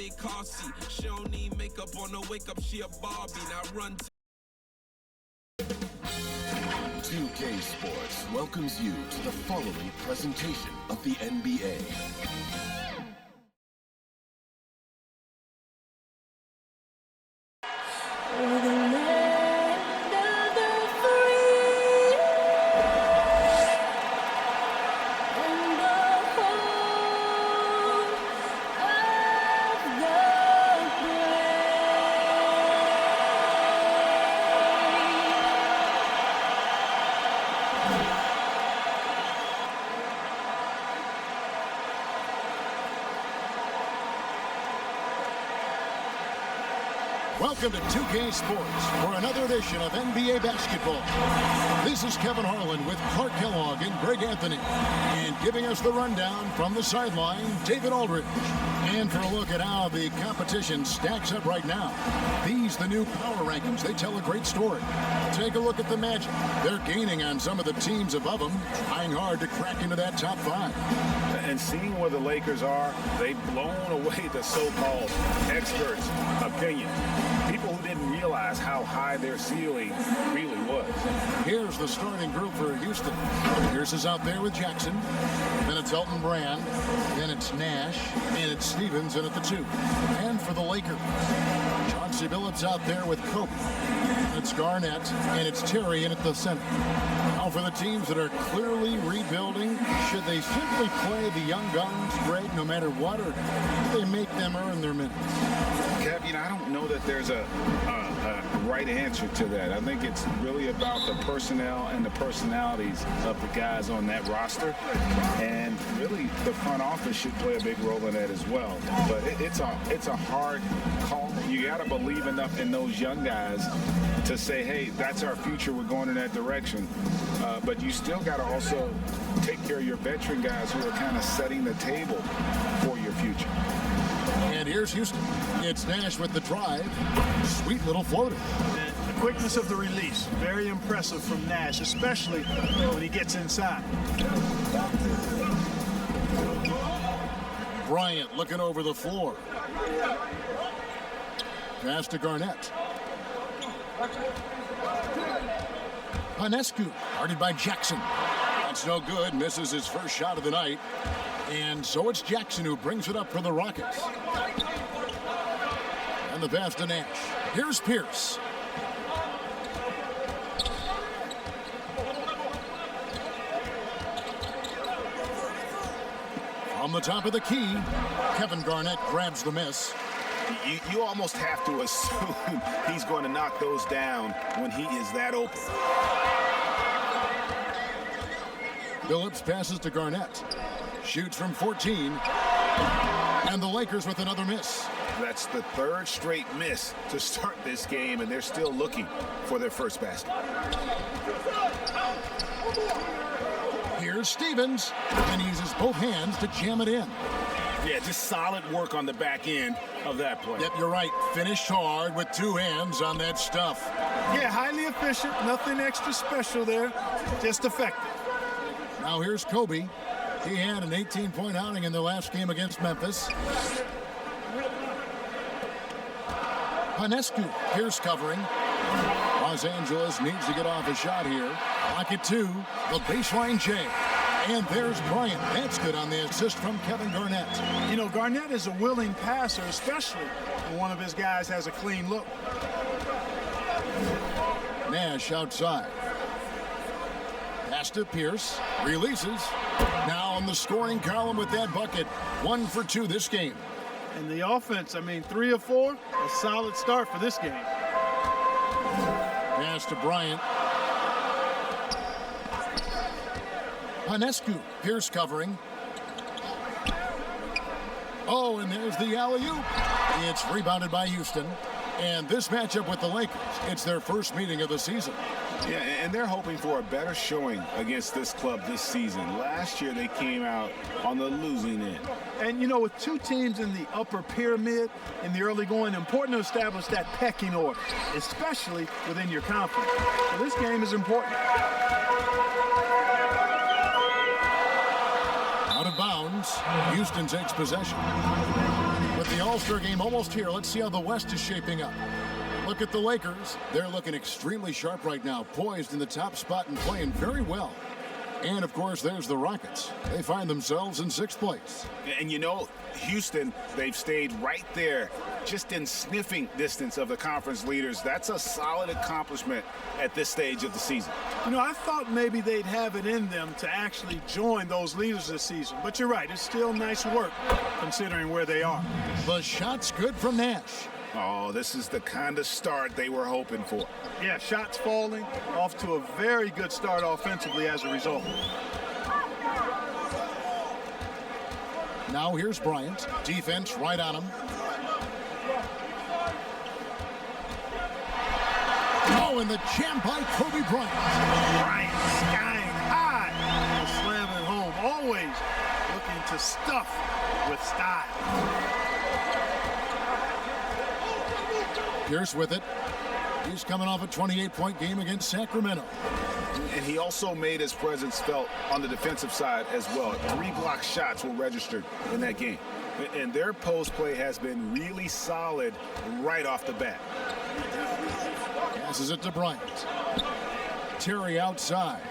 big car seat. She don't need makeup on her wake up, she a Barbie. Now run. 2K Sports welcomes you to the following presentation of the NBA. Welcome to 2K Sports for another edition of NBA basketball. This is Kevin Harlan with Clark Kellogg and Greg Anthony. And giving us the rundown from the sideline, David Aldridge. And for a look at how the competition stacks up right now, these the new power rankings. They tell a great story. Take a look at the Magic. They're gaining on some of the teams above them, trying hard to crack into that top five. And seeing where the Lakers are, they've blown away the so-called experts' opinion. People who didn't realize how high their ceiling really was. Here's the starting group for Houston. Pierce is out there with Jackson. Then it's Elton Brand. Then it's Nash. And it's Stevens in at the 2. And for the Lakers, Chauncey Billups out there with Kobe. It's Garnett. And it's Terry in at the center. Now for the teams that are clearly rebuilding, should they simply play the young guns, Greg, no matter what, or do they make them earn their minutes? Kev, I don't know that there's a right answer to that. I think it's really about the personnel and the personalities of the guys on that roster. And really, the front office should play a big role in that as well. But it's a hard call. You got to believe enough in those young guys to say, hey, that's our future. We're going in that direction. But you still got to also take care of your veteran guys who are kind of setting the table for your future. And here's Houston. It's Nash with the drive. Sweet little floater. The quickness of the release, very impressive from Nash, especially when he gets inside. Bryant looking over the floor. Pass to Garnett. Ionescu, guarded by Jackson. That's no good. Misses his first shot of the night. And so it's Jackson who brings it up for the Rockets. And the pass to Nash. Here's Pierce. From the top of the key, Kevin Garnett grabs the miss. You almost have to assume he's going to knock those down when he is that open. Billups passes to Garnett. Shoots from 14. And the Lakers with another miss. That's the third straight miss to start this game, and they're still looking for their first basket. Here's Stevens, and he uses both hands to jam it in. Yeah, just solid work on the back end of that play. Yep, you're right. Finished hard with two hands on that stuff. Yeah, highly efficient. Nothing extra special there. Just effective. Now here's Kobe. He had an 18-point outing in the last game against Memphis. Ionescu, Pierce covering. Los Angeles needs to get off a shot here. Pocket 2, the baseline J. And there's Bryant. That's good on the assist from Kevin Garnett. You know, Garnett is a willing passer, especially when one of his guys has a clean look. Nash outside. Pass to Pierce. Releases. Now on the scoring column with that bucket. 1 for 2 this game. And the offense, 3 of 4, a solid start for this game. Pass to Bryant. Ionescu, Pierce covering. Oh, and there's the alley-oop. It's rebounded by Houston. And this matchup with the Lakers, it's their first meeting of the season. Yeah, and they're hoping for a better showing against this club this season. Last year, they came out on the losing end. And, you know, with two teams in the upper pyramid in the early going, important to establish that pecking order, especially within your conference. So this game is important. Out of bounds, Houston takes possession. With the All-Star game almost here, let's see how the West is shaping up. Look at the Lakers. They're looking extremely sharp right now, poised in the top spot and playing very well. And, of course, there's the Rockets. They find themselves in 6th place. And, you know, Houston, they've stayed right there, just in sniffing distance of the conference leaders. That's a solid accomplishment at this stage of the season. You know, I thought maybe they'd have it in them to actually join those leaders this season. But you're right, it's still nice work considering where they are. The shot's good from Nash. Oh, this is the kind of start they were hoping for. Yeah, shots falling, off to a very good start offensively as a result. Now here's Bryant. Defense right on him. Oh, and the jam by Kobe Bryant. Bryant skying high. Slamming it home. Always looking to stuff with style. Pierce with it. He's coming off a 28-point game against Sacramento. And he also made his presence felt on the defensive side as well. 3 block shots were registered in that game. And their post play has been really solid right off the bat. Passes it to Bryant. Terry outside.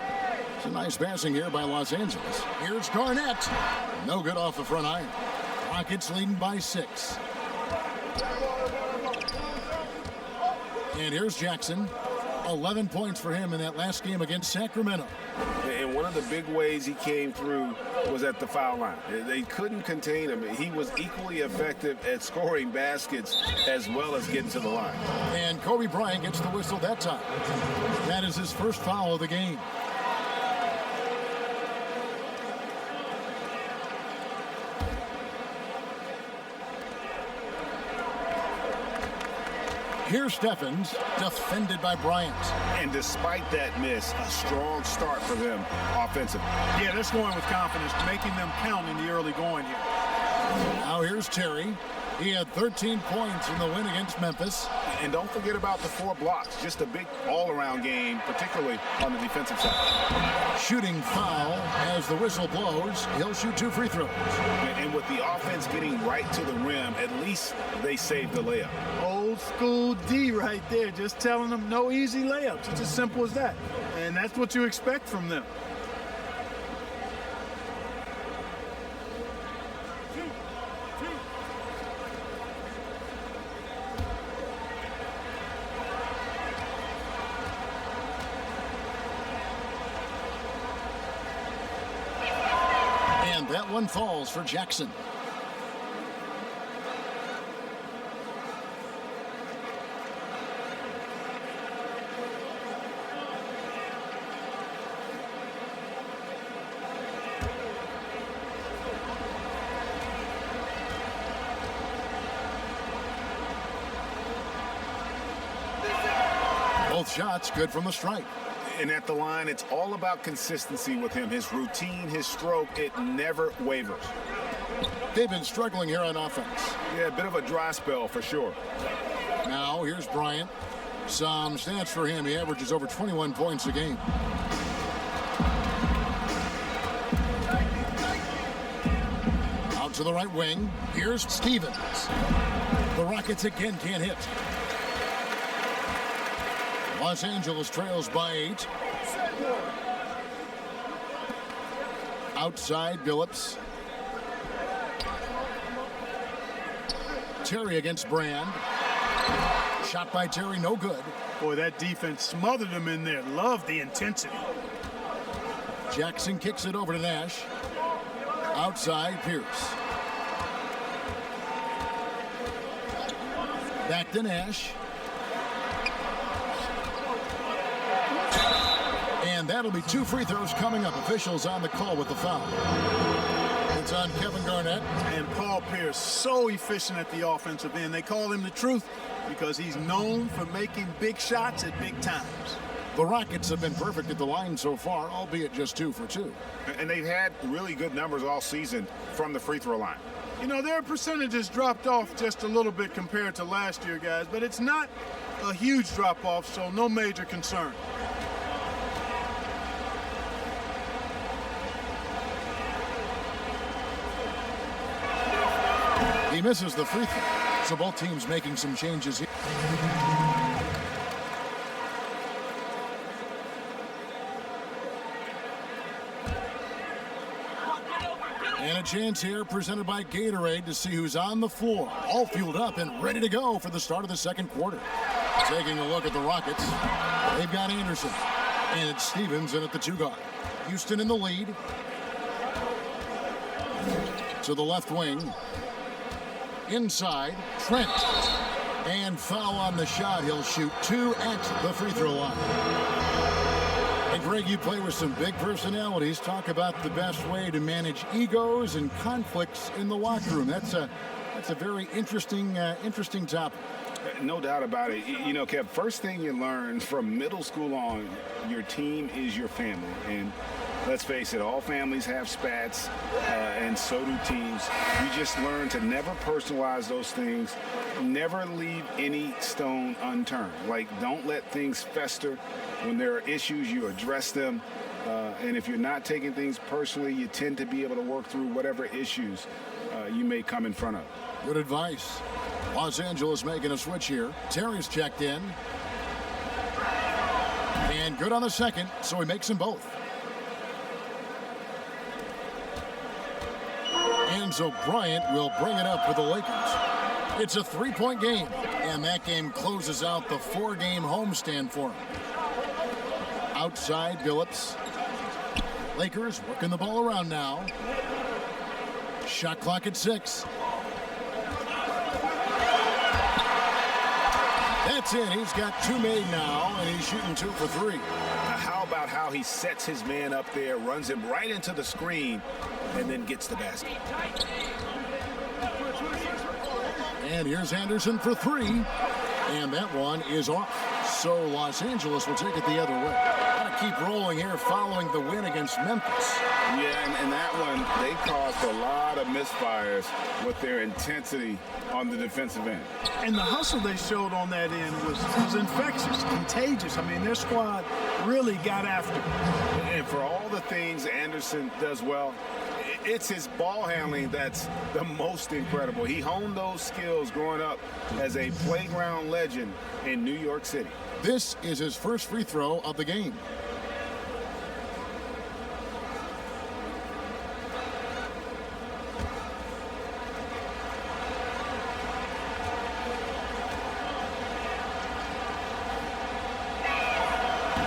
It's a nice passing here by Los Angeles. Here's Garnett. No good off the front iron. Rockets leading by 6. And here's Jackson. 11 points for him in that last game against Sacramento. And one of the big ways he came through was at the foul line. They couldn't contain him. He was equally effective at scoring baskets as well as getting to the line. And Kobe Bryant gets the whistle that time. That is his first foul of the game. Here's Steffens, defended by Bryant. And despite that miss, a strong start for them offensively. Yeah, they're scoring with confidence, making them count in the early going here. Now here's Terry. He had 13 points in the win against Memphis. And don't forget about the 4 blocks. Just a big all-around game, particularly on the defensive side. Shooting foul as the whistle blows. He'll shoot 2 free throws. And with the offense getting right to the rim, at least they saved the layup. Old school D right there, just telling them no easy layups. It's as simple as that. And that's what you expect from them. And that one falls for Jackson. Both shots good from the stripe. And at the line, it's all about consistency with him. His routine, his stroke, it never wavers. They've been struggling here on offense. Yeah, a bit of a dry spell for sure. Now here's Bryant. Some stats for him. He averages over 21 points a game. Out to the right wing. Here's Stevens. The Rockets again can't hit. Los Angeles trails by 8. Outside Billups. Terry against Brand. Shot by Terry, no good. Boy, that defense smothered him in there. Love the intensity. Jackson kicks it over to Nash. Outside Pierce. Back to Nash. And that'll be 2 free throws coming up. Officials on the call with the foul. It's on Kevin Garnett. And Paul Pierce, so efficient at the offensive end. They call him the truth because he's known for making big shots at big times. The Rockets have been perfect at the line so far, albeit just 2 for 2. And they've had really good numbers all season from the free throw line. You know, their percentages dropped off just a little bit compared to last year, guys, but it's not a huge drop-off, so no major concern. He he misses the free throw. So both teams making some changes here. And a chance here presented by Gatorade to see who's on the floor. All fueled up and ready to go for the start of the second quarter. Taking a look at the Rockets. They've got Anderson. And it's Stevens in at the 2 guard. Houston in the lead. To the left wing. Inside, Trent. And foul on the shot. He'll shoot 2 at the free throw line. And Greg, you play with some big personalities. Talk about the best way to manage egos and conflicts in the locker room. That's a very interesting topic. No doubt about it. You know, Kev, first thing you learn from middle school on, your team is your family. And let's face it, all families have spats, and so do teams. You just learn to never personalize those things, never leave any stone unturned. Like, don't let things fester. When there are issues, you address them. And if you're not taking things personally, you tend to be able to work through whatever issues you may come in front of. Good advice. Los Angeles making a switch here. Terry's checked in. And good on the second, so he makes them both. And so Bryant will bring it up for the Lakers. It's a 3-point game, and that game closes out the 4-game homestand for him. Outside, Billups. Lakers working the ball around now. Shot clock at 6. That's it. He's got 2 made now, and he's shooting 2 for 3. Now, how about how he sets his man up there, runs him right into the screen, and then gets the basket. And here's Anderson for 3. And that one is off. So Los Angeles will take it the other way. Got to keep rolling here following the win against Memphis. Yeah, and that one, they caused a lot of misfires with their intensity on the defensive end. And the hustle they showed on that end was infectious, contagious. I mean, their squad really got after it. And for all the things Anderson does well, it's his ball handling that's the most incredible. He honed those skills growing up as a playground legend in New York City. This is his first free throw of the game.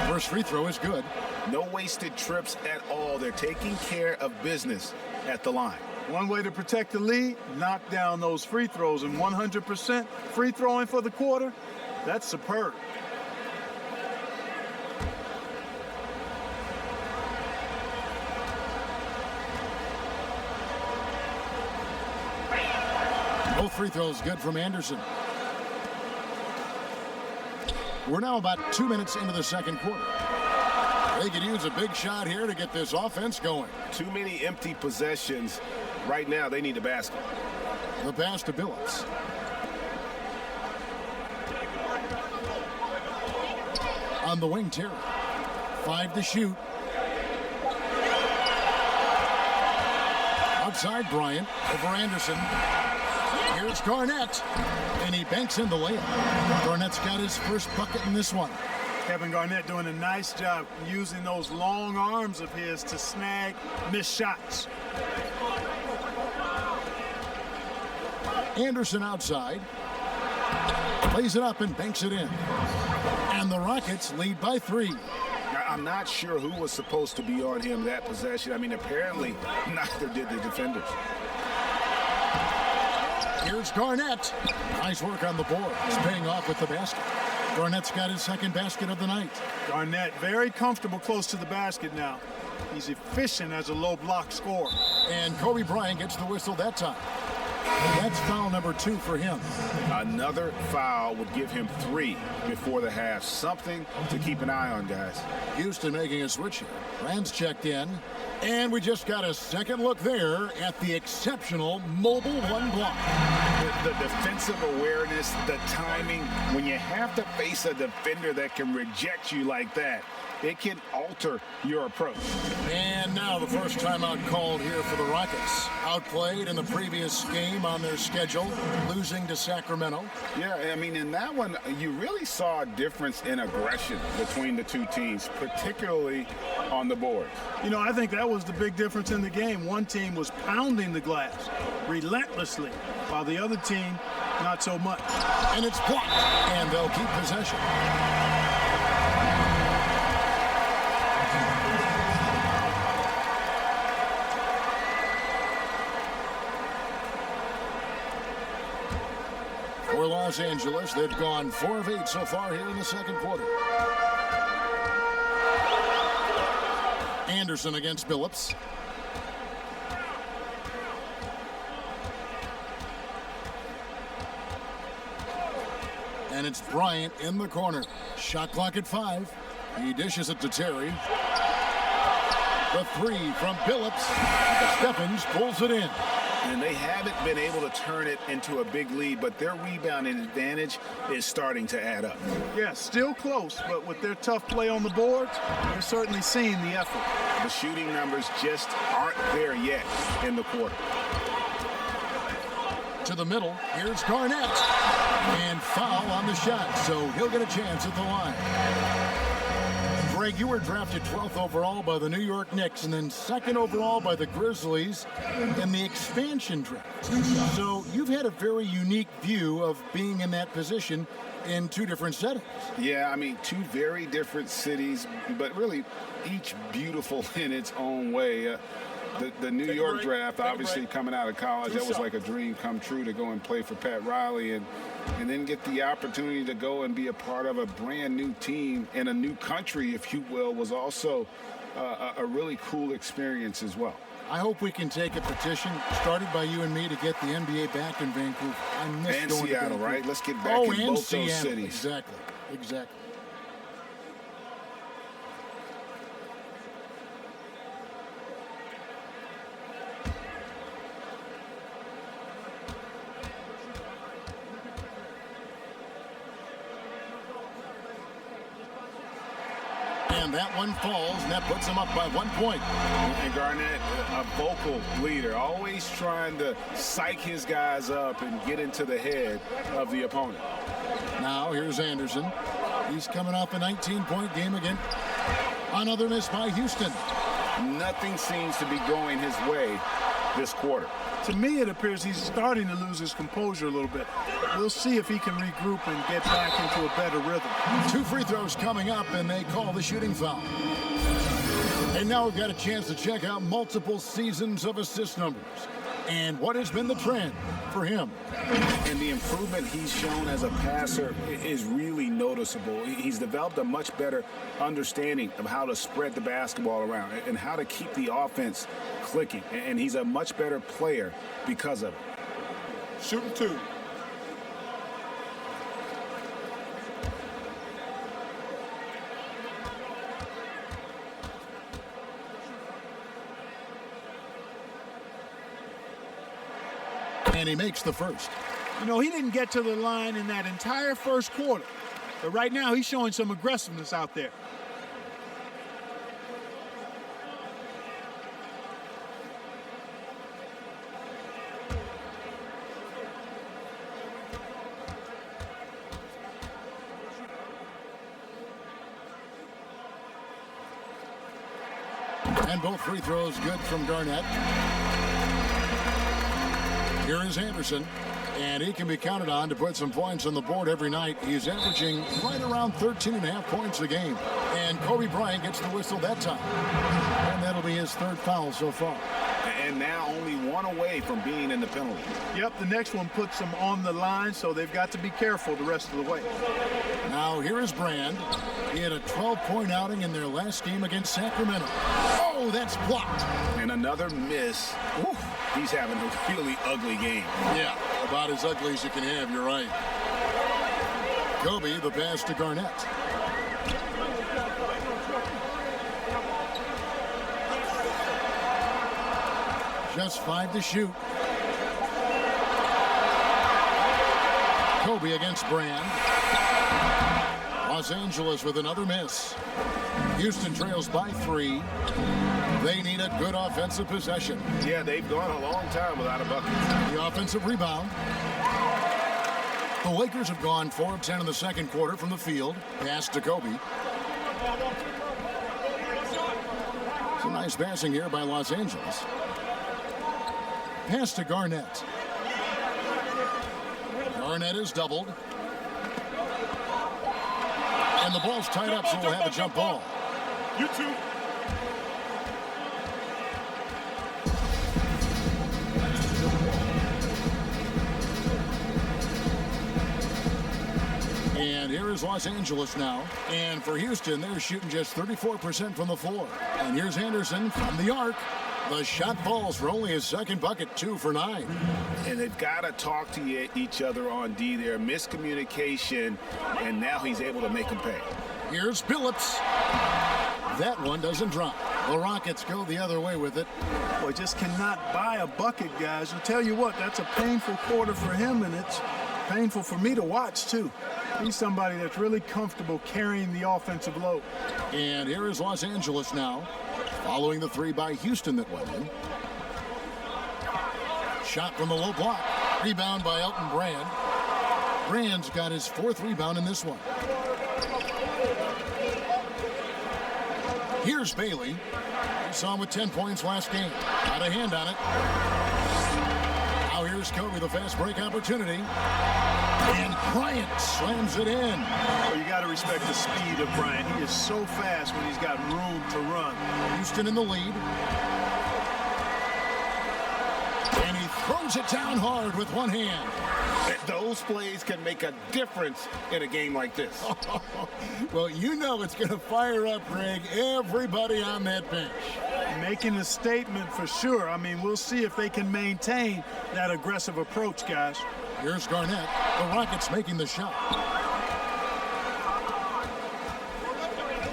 First free throw is good. No wasted trips at all. They're taking care of business at the line. One way to protect the lead, knock down those free throws, and 100% free throwing for the quarter, that's superb. Both free throws good from Anderson. We're now about 2 minutes into the second quarter. They could use a big shot here to get this offense going. Too many empty possessions. Right now, they need a basket. The pass to Billups. On the wing, Terry. 5 to shoot. Outside, Bryant over Anderson. Here's Garnett. And he banks in the layup. Garnett's got his first bucket in this one. Kevin Garnett doing a nice job using those long arms of his to snag missed shots. Anderson outside. Plays it up and banks it in. And the Rockets lead by 3. I'm not sure who was supposed to be on him that possession. I mean, apparently neither did the defenders. Here's Garnett. Nice work on the board. He's paying off with the basket. Garnett's got his second basket of the night. Garnett very comfortable close to the basket now. He's efficient as a low block scorer. And Kobe Bryant gets the whistle that time. That's foul number 2 for him. Another foul would give him 3 before the half. Something to keep an eye on, guys. Houston making a switch here. Rand's checked in. And we just got a second look there at the exceptional mobile 1 block. The defensive awareness, the timing. When you have to face a defender that can reject you like that, it can alter your approach. And now the first timeout called here for the Rockets. Outplayed in the previous game team on their schedule, losing to Sacramento. Yeah, I mean, in that one, you really saw a difference in aggression between the two teams, particularly on the board. You know, I think that was the big difference in the game. One team was pounding the glass relentlessly, while the other team, not so much. And it's blocked, and they'll keep possession. For Los Angeles, they've gone 4 of 8 so far here in the second quarter. Anderson against Billups. And it's Bryant in the corner. Shot clock at 5. He dishes it to Terry. The 3 from Billups. Stephens pulls it in. And they haven't been able to turn it into a big lead, but their rebounding advantage is starting to add up. Yeah, still close, but with their tough play on the boards, they're certainly seeing the effort. The shooting numbers just aren't there yet in the quarter. To the middle, here's Garnett. And foul on the shot, so he'll get a chance at the line. Greg, you were drafted 12th overall by the New York Knicks and then 2nd overall by the Grizzlies in the expansion draft. So you've had a very unique view of being in that position in 2 different settings. Yeah, I mean, 2 very different cities, but really each beautiful in its own way. The New York draft, obviously coming out of college, that was like a dream come true to go and play for Pat Riley and then get the opportunity to go and be a part of a brand new team in a new country, if you will, was also a really cool experience as well. I hope we can take a petition started by you and me to get the NBA back in Vancouver. I miss and going Seattle, to Vancouver. right? Let's get back in both Seattle. those cities. Exactly. And that one falls, and that puts them up by 1 point. And Garnett, a vocal leader, always trying to psych his guys up and get into the head of the opponent. Now here's Anderson. He's coming off a 19-point game again. Another miss by Houston. Nothing seems to be going his way this quarter. To me, it appears he's starting to lose his composure a little bit. We'll see if he can regroup and get back into a better rhythm. 2 free throws coming up, and they call the shooting foul. And now we've got a chance to check out multiple seasons of assist numbers and what has been the trend for him. And the improvement he's shown as a passer is really noticeable. He's developed a much better understanding of how to spread the basketball around and how to keep the offense clicking. And he's a much better player because of it. Shooting 2. And he makes the first. You know, he didn't get to the line in that entire first quarter. But right now, he's showing some aggressiveness out there. And both free throws good from Garnett. Here is Anderson, and he can be counted on to put some points on the board every night. He's averaging right around 13.5 points a game. And Kobe Bryant gets the whistle that time. And that'll be his 3rd foul so far. And now only 1 away from being in the penalty. Yep, the next one puts them on the line, so they've got to be careful the rest of the way. Now here is Brand. He had a 12-point outing in their last game against Sacramento. Oh, that's blocked. And another miss. Ooh, he's having a really ugly game. Yeah, about as ugly as you can have, you're right. Kobe, the pass to Garnett. Just 5 to shoot. Kobe against Brand. Los Angeles with another miss. Houston trails by 3. They need a good offensive possession. Yeah, they've gone a long time without a bucket. The offensive rebound. The Lakers have gone 4 of 10 in the second quarter from the field. Pass to Kobe. Some nice passing here by Los Angeles. Pass to Garnett. Garnett is doubled. And the ball's tied up, so we'll have a jump ball. You two. And here is Los Angeles now. And for Houston, they're shooting just 34% from the floor. And here's Anderson from the arc. The shot falls for only his second bucket, 2 for 9. And they've got to talk to each other on D there. Miscommunication, and now he's able to make them pay. Here's Phillips. That one doesn't drop. The Rockets go the other way with it. Boy, just cannot buy a bucket, guys. I'll tell you what, that's a painful quarter for him, and it's painful for me to watch, too. He's somebody that's really comfortable carrying the offensive load. And here is Los Angeles now, following the 3 by Houston that went in. Shot from the low block. Rebound by Elton Brand. Brand's got his 4th rebound in this one. Here's Bailey. We saw him with 10 points last game. Got a hand on it. Now here's Kobe, the fast break opportunity. And Bryant slams it in. Well, you got to respect the speed of Bryant. He is so fast when he's got room to run. Houston in the lead. And he throws it down hard with one hand. Those plays can make a difference in a game like this. Well, you know it's going to fire up, Greg, everybody on that bench. Making a statement for sure. I mean, we'll see if they can maintain that aggressive approach, guys. Here's Garnett. The Rockets making the shot.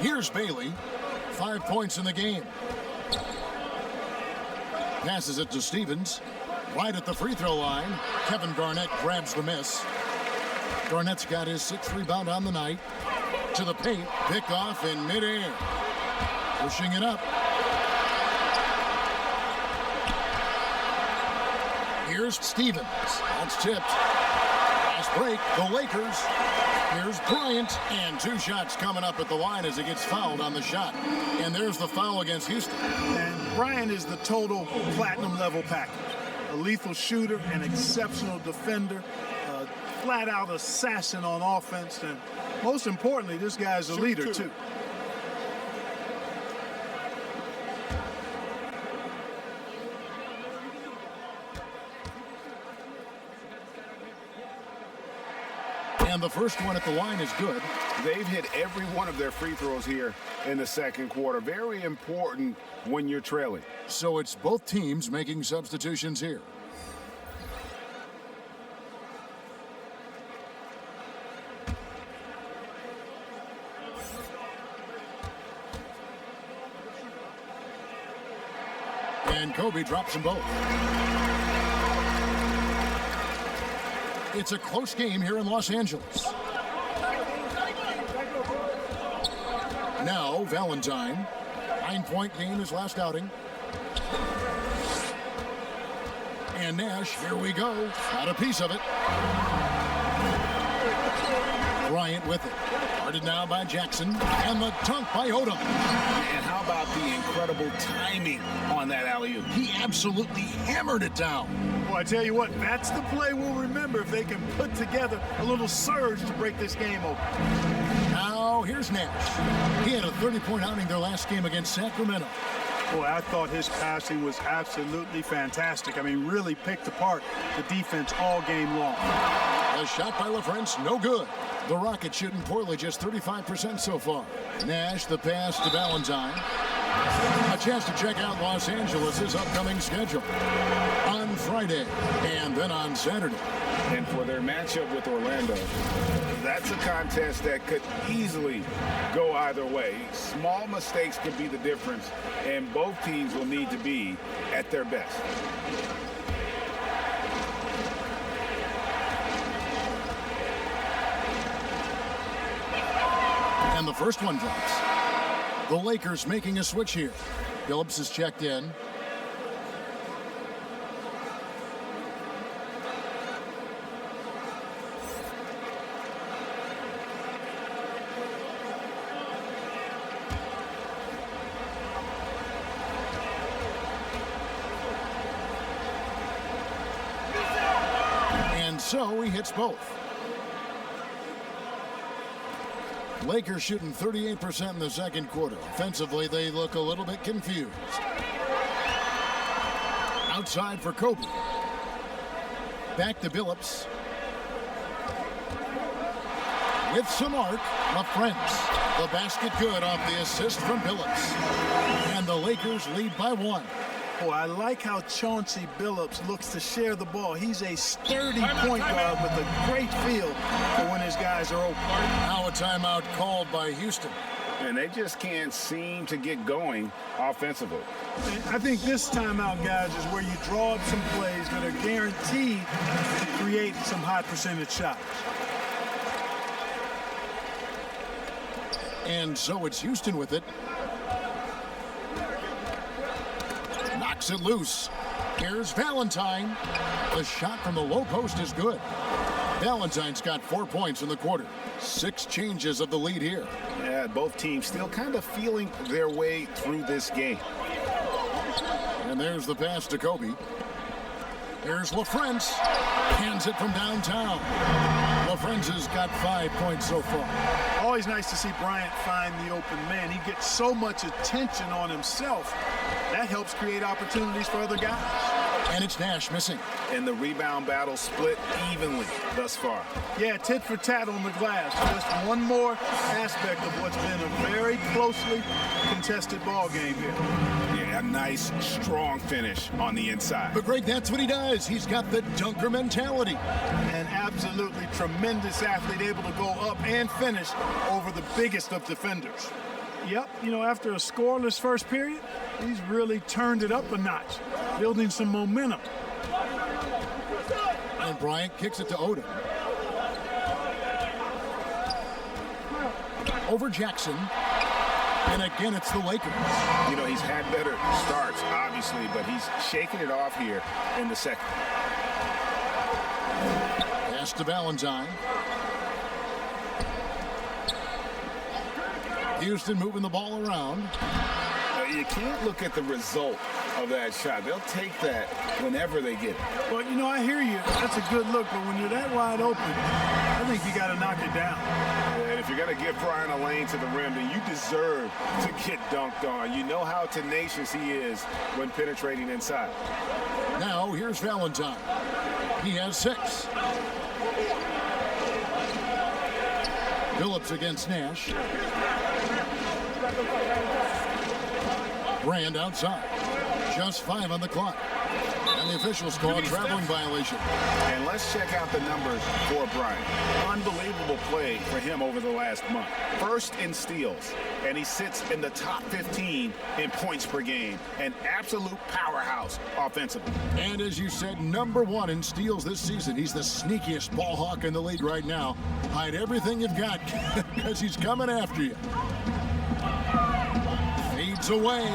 Here's Bailey. 5 points in the game. Passes it to Stevens. Right at the free throw line. Kevin Garnett grabs the miss. Garnett's got his 6th rebound on the night. To the paint. Pick off in midair. Pushing it up. Here's Stevens. That's tipped. Fast break. The Lakers. Here's Bryant. And 2 shots coming up at the line as he gets fouled on the shot. And there's the foul against Houston. And Bryant is the total platinum level package. A lethal shooter, an exceptional defender, a flat-out assassin on offense, and most importantly, this guy's a leader, too. And the first one at the line is good. They've hit every one of their free throws here in the second quarter. Very important when you're trailing. So it's both teams making substitutions here. And Kobe drops them both. It's a close game here in Los Angeles. Now, Valentine. 9-point game his last outing. And Nash, here we go. Got a piece of it. Bryant with it. Guarded now by Jackson. And the dunk by Odom. And how about the incredible timing on that alley-oop? He absolutely hammered it down. Well, I tell you what, that's the play we'll remember if they can put together a little surge to break this game open. Now, here's Nash. He had a 30-point outing their last game against Sacramento. Boy, I thought his passing was absolutely fantastic. I mean, really picked apart the defense all game long. A shot by LaFrance, no good. The Rockets shooting poorly, just 35% so far. Nash, the pass to Valentine. A chance to check out Los Angeles' upcoming schedule on Friday and then on Saturday. And for their matchup with Orlando, that's a contest that could easily go either way. Small mistakes could be the difference, and both teams will need to be at their best. And the first one drops. The Lakers making a switch here. Phillips is checked in. And so he hits both. Lakers shooting 38% in the second quarter. Offensively, they look a little bit confused. Outside for Kobe. Back to Billups. With some arc, LaFrentz. The basket good off the assist from Billups. And the Lakers lead by 1. Oh, I like how Chauncey Billups looks to share the ball. He's a sturdy point guard with a great feel for when his guys are open. Now a timeout called by Houston. And they just can't seem to get going offensively. I think this timeout, guys, is where you draw up some plays that are guaranteed to create some high percentage shots. And so it's Houston with it. Knocks it loose. Here's Valentine. The shot from the low post is good. Valentine's got 4 points in the quarter. 6 changes of the lead here. Yeah, both teams still kind of feeling their way through this game. And there's the pass to Kobe. Here's LaFrentz. Hands it from downtown. LaFrentz has got 5 points so far. Always nice to see Bryant find the open man. He gets so much attention on himself. That helps create opportunities for other guys. And it's Nash missing. And the rebound battle split evenly thus far. Yeah, tit for tat on the glass. Just one more aspect of what's been a very closely contested ball game here. Yeah, a nice, strong finish on the inside. But Greg, that's what he does. He's got the dunker mentality. An absolutely tremendous athlete, able to go up and finish over the biggest of defenders. Yep, you know, after a scoreless first period, he's really turned it up a notch, building some momentum. And Bryant kicks it to Odom. Over Jackson. And again, it's the Lakers. You know, he's had better starts, obviously, but he's shaking it off here in the second. Pass to Valentine. Houston moving the ball around. You can't look at the result of that shot. They'll take that whenever they get it. Well, you know, I hear you. That's a good look, but when you're that wide open, I think you got to knock it down. And if you're going to give Brian a lane to the rim, then you deserve to get dunked on. You know how tenacious he is when penetrating inside. Now, here's Valentine. He has 6. Phillips against Nash. Brand outside. Just 5 on the clock. And the officials call a traveling violation. And let's check out the numbers for Bryant. Unbelievable play for him over the last month. First in steals, and he sits in the top 15 in points per game. An absolute powerhouse offensively. And as you said, #1 in steals this season. He's the sneakiest ball hawk in the league right now. Hide everything you've got because he's coming after you. Fades away.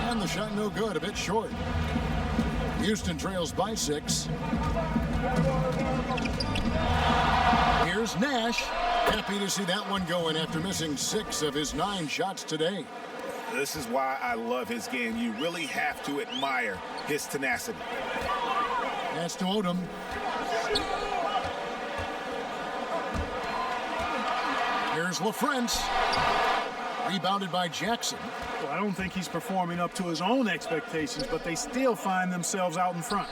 And the shot no good, a bit short. Houston trails by 6. Here's Nash. Happy to see that one going after missing 6 of his 9 shots today. This is why I love his game. You really have to admire his tenacity. Pass to Odom. Here's LaFrentz. Rebounded by Jackson. Well, I don't think he's performing up to his own expectations, but they still find themselves out in front.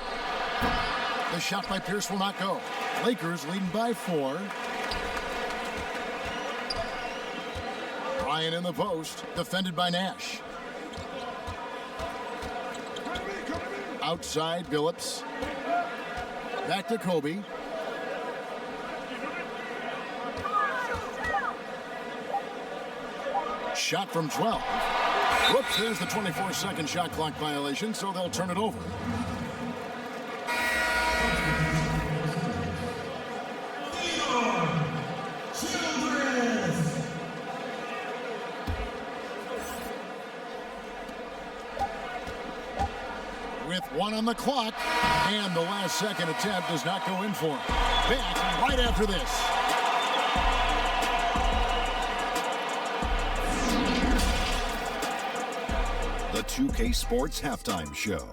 The shot by Pierce will not go. Lakers leading by 4. Bryant in the post, defended by Nash. Outside, Billups. Back to Kobe. Shot from 12. Whoops, there's the 24-second shot clock violation, so they'll turn it over. 1 on the clock, and the last second attempt does not go in for him. Back right after this. The 2K Sports Halftime Show.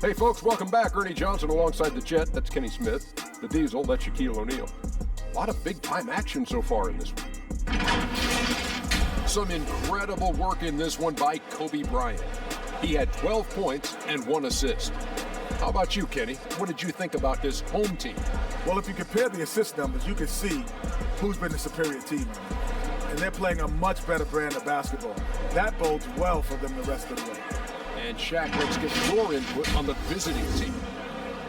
Hey folks, welcome back. Ernie Johnson alongside the Jet, that's Kenny Smith. The Diesel, that's Shaquille O'Neal. A lot of big-time action so far in this one. Some incredible work in this one by Kobe Bryant. He had 12 points and 1 assist. How about you, Kenny? What did you think about this home team? Well, if you compare the assist numbers, you can see who's been the superior team. And they're playing a much better brand of basketball. That bodes well for them the rest of the way. And Shaq, let's get your input on the visiting team.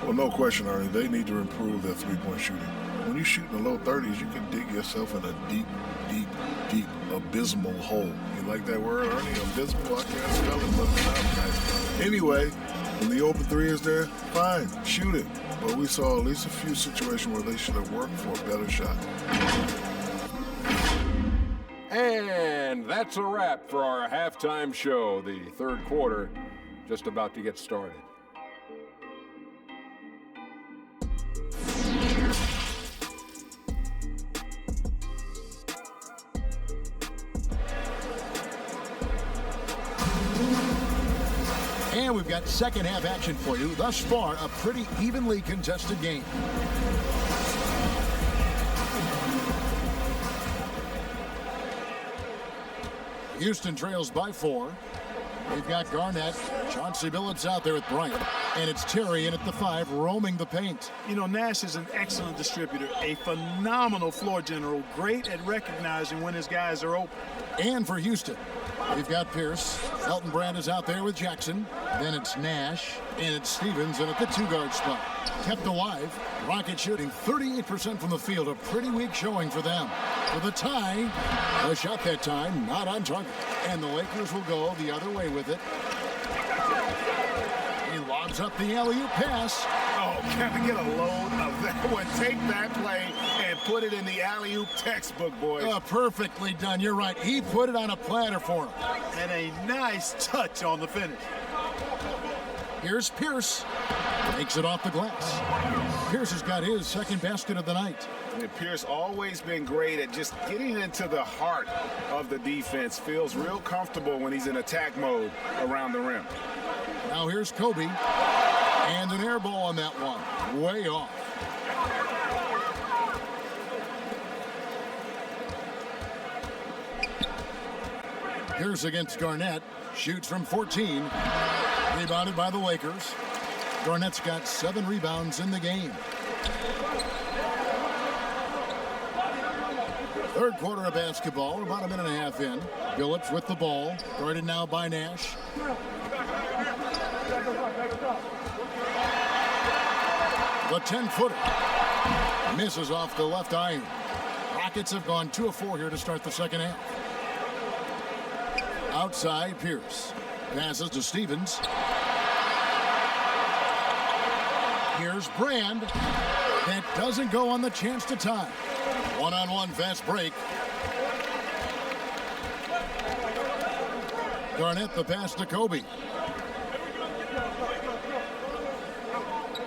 Well, no question, Ernie. They need to improve their three-point shooting. When you shoot in the low 30s, you can dig yourself in a deep, deep, deep, abysmal hole. You like that word, Ernie? Abysmal? I can't spell it, but it's not right. Anyway, when the open three is there, fine, shoot it. But we saw at least a few situations where they should have worked for a better shot. And that's a wrap for our halftime show. The third quarter just about to get started. And we've got second half action for you. Thus far, a pretty evenly contested game. Houston trails by 4. We've got Garnett, Chauncey Billups out there with Bryant, and it's Terry in at the 5 roaming the paint. You know, Nash is an excellent distributor, a phenomenal floor general, great at recognizing when his guys are open. And for Houston, we've got Pierce. Elton Brand is out there with Jackson. Then it's Nash, and it's Stevens in at the 2-guard spot. Kept alive. Rockets shooting 38% from the field, a pretty weak showing for them. For the tie, a shot that time, not on target. And the Lakers will go the other way with it. He lobs up the alley-oop pass. Oh, can we get a load of that one? Take that play and put it in the alley-oop textbook, boys. Perfectly done. You're right. He put it on a platter for him. And a nice touch on the finish. Here's Pierce. Takes it off the glass. Pierce has got his second basket of the night. And Pierce always been great at just getting into the heart of the defense. Feels real comfortable when he's in attack mode around the rim. Now here's Kobe. And an air ball on that one. Way off. Pierce against Garnett. Shoots from 14. Rebounded by the Lakers. Garnett's got 7 rebounds in the game. Third quarter of basketball. We're about a minute and a half in. Billups with the ball. Guarded now by Nash. The 10-footer. Misses off the left iron. Rockets have gone 2 of 4 here to start the second half. Outside, Pierce. Passes to Stevens. Here's Brand. That doesn't go on the chance to tie. One-on-one fast break. Garnett the pass to Kobe.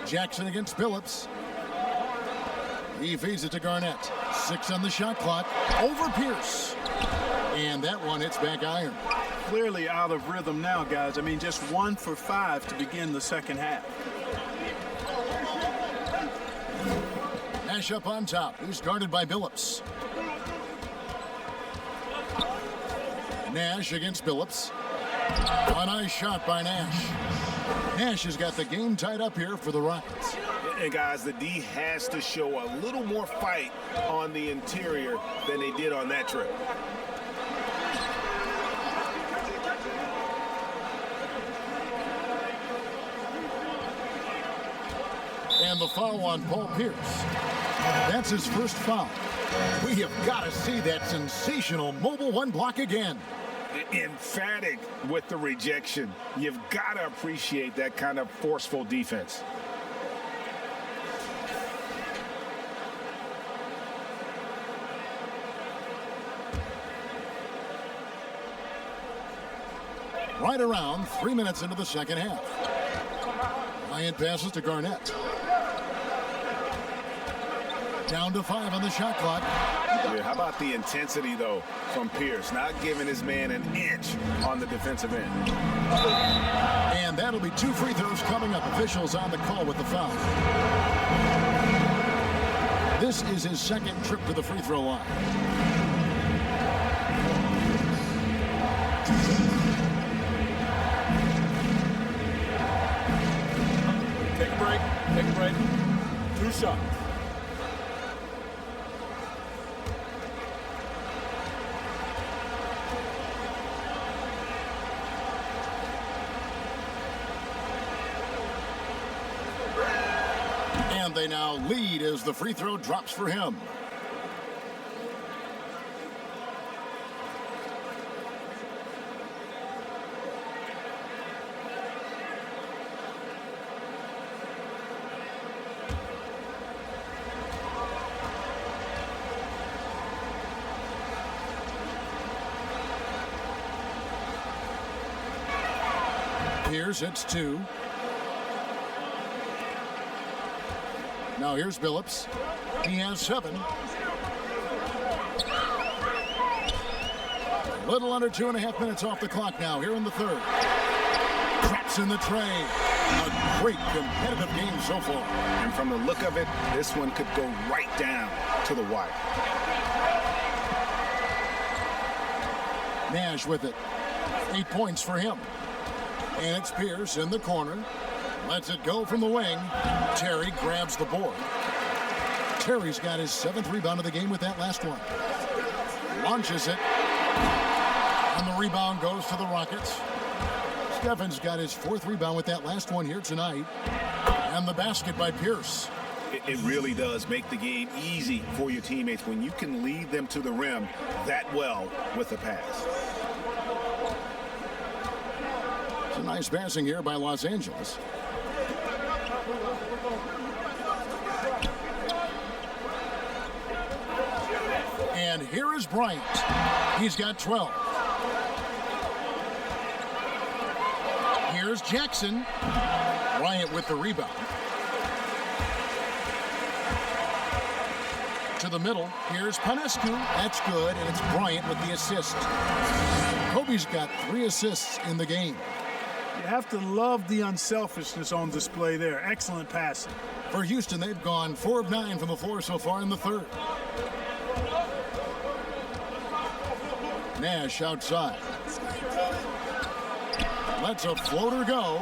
Jackson against Billups. He feeds it to Garnett. 6 on the shot clock. Over Pierce. And that one hits back iron. Clearly out of rhythm now, guys. I mean, just 1 for 5 to begin the second half. Nash up on top. He's guarded by Billups. Nash against Billups. A nice shot by Nash. Nash has got the game tied up here for the Rockets. And guys, the D has to show a little more fight on the interior than they did on that trip. And the foul on Paul Pierce. That's his first foul. We have got to see that sensational Mobile One block again. Emphatic with the rejection. You've got to appreciate that kind of forceful defense. Right around 3 minutes into the second half. Bryant passes to Garnett. Down to 5 on the shot clock. Yeah, how about the intensity, though, from Pierce? Not giving his man an inch on the defensive end. And that'll be 2 free throws coming up. Officials on the call with the foul. This is his second trip to the free throw line. Take a break. Take a break. 2 shots. And they now lead as the free throw drops for him. Pierce hits 2. Now here's Billups. He has 7. A little under 2.5 minutes off the clock now here in the third. Traps in the tray. A great competitive game so far. And from the look of it, this one could go right down to the wire. Nash with it. 8 points for him. And it's Pierce in the corner. Lets it go from the wing. Terry grabs the board. Terry's got his 7th rebound of the game with that last one. Launches it. And the rebound goes to the Rockets. Steffens got his 4th rebound with that last one here tonight. And the basket by Pierce. It really does make the game easy for your teammates when you can lead them to the rim that well with a pass. It's a nice passing here by Los Angeles. And here is Bryant. He's got 12. Here's Jackson. Bryant with the rebound. To the middle. Here's Panescu. That's good, and it's Bryant with the assist. Kobe's got 3 assists in the game. You have to love the unselfishness on display there. Excellent passing. For Houston, they've gone 4 of 9 from the floor so far in the third. Nash outside. Lets a floater go.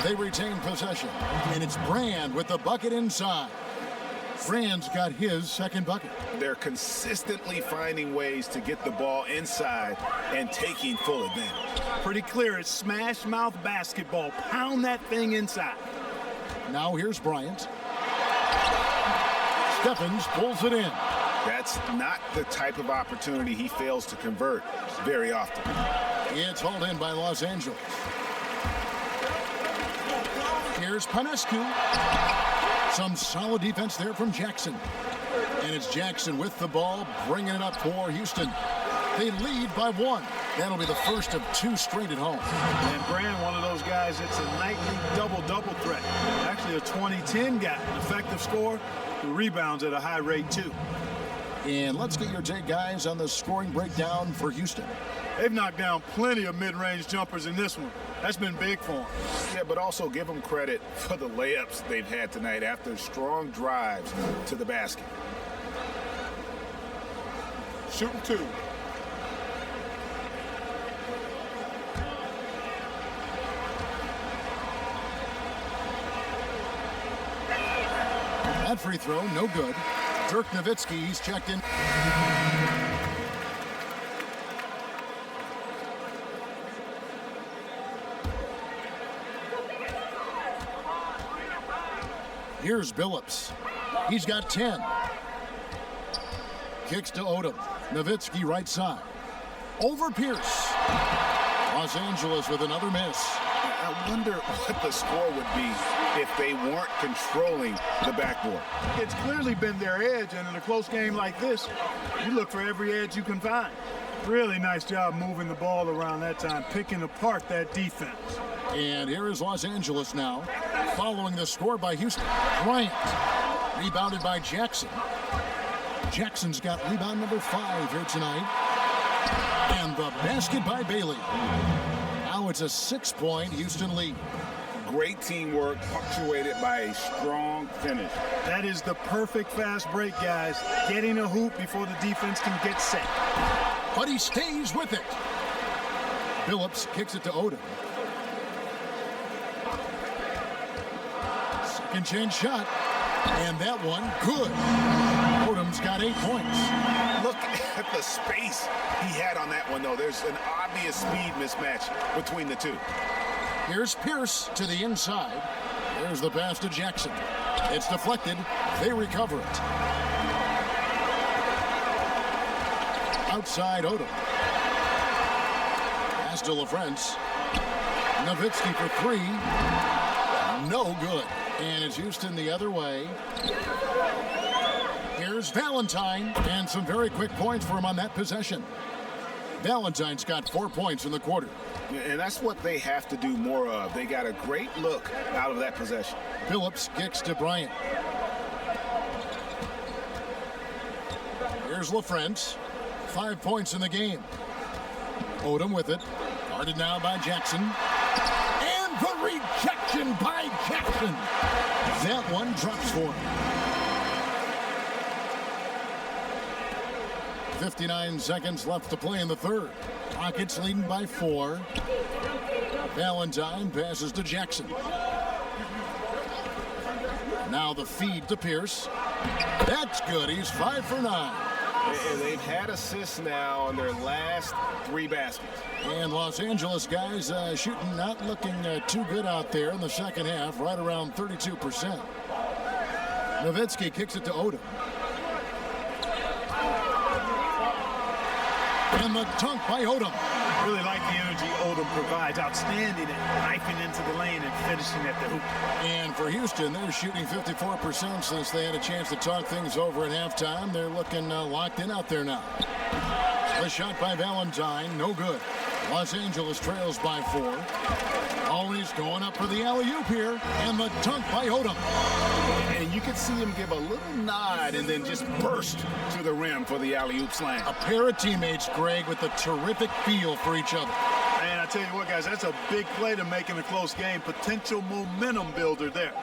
They retain possession. And it's Brand with the bucket inside. Brand's got his 2nd bucket. They're consistently finding ways to get the ball inside and taking full advantage. Pretty clear. It's smash mouth basketball. Pound that thing inside. Now here's Bryant. Steffens pulls it in. That's not the type of opportunity he fails to convert very often. It's hauled in by Los Angeles. Here's Panescu. Some solid defense there from Jackson. And it's Jackson with the ball, bringing it up for Houston. They lead by 1. That'll be the first of 2 straight at home. And Brand, one of those guys, it's a nightly double-double threat. Actually a 20-10 guy. Effective score, the rebounds at a high rate, too. And let's get your take, guys, on the scoring breakdown for Houston. They've knocked down plenty of mid-range jumpers in this one. That's been big for them. Yeah, but also give them credit for the layups they've had tonight after strong drives to the basket. Shooting 2. That free throw, no good. Dirk Nowitzki, he's checked in. Here's Billups. He's got 10. Kicks to Odom. Nowitzki right side. Over Pierce. Los Angeles with another miss. I wonder what the score would be if they weren't controlling the backboard. It's clearly been their edge, and in a close game like this, you look for every edge you can find. Really nice job moving the ball around that time, picking apart that defense. And here is Los Angeles now. following the score by Houston. Bryant, rebounded by Jackson. Jackson's got rebound number 5 here tonight. And the basket by Bailey. Now it's a 6-point Houston lead. Great teamwork, punctuated by a strong finish. That is the perfect fast break, guys. Getting a hoop before the defense can get set. But he stays with it. Phillips kicks it to Odom. Second chance shot. And that one, good. Odom's got 8 points. Look at the space he had on that one, though. There's an obvious speed mismatch between the two. Here's Pierce to the inside. There's the pass to Jackson. It's deflected. They recover it. Outside Odom. Pass to LaFrance. Nowitzki for 3. No good. And it's Houston the other way. Here's Valentine. And some very quick points for him on that possession. Valentine's got 4 points in the quarter. And that's what they have to do more of. They got a great look out of that possession. Phillips kicks to Bryant. Here's LaFrance. 5 points in the game. Odom with it. Guarded now by Jackson. And the rejection by Jackson. That one drops for him. 59 seconds left to play in the third. Rockets leading by 4. Valentine passes to Jackson. Now the feed to Pierce. That's good. He's 5 for 9. And they've had assists now on their last 3 baskets. And Los Angeles guys shooting not looking too good out there in the second half, right around 32%. Nowitzki kicks it to Odom. And the dunk by Odom. Really like the energy Odom provides. Outstanding at knifing into the lane and finishing at the hoop. And for Houston, they're shooting 54% since they had a chance to talk things over at halftime. They're looking locked in out there now. A shot by Valentine, no good. Los Angeles trails by 4. Oh, he's going up for the alley-oop here. And the dunk by Odom. And you could see him give a little nod and then just burst to the rim for the alley-oop slam. A pair of teammates, Greg, with a terrific feel for each other. And I tell you what, guys, that's a big play to make in a close game. Potential momentum builder there.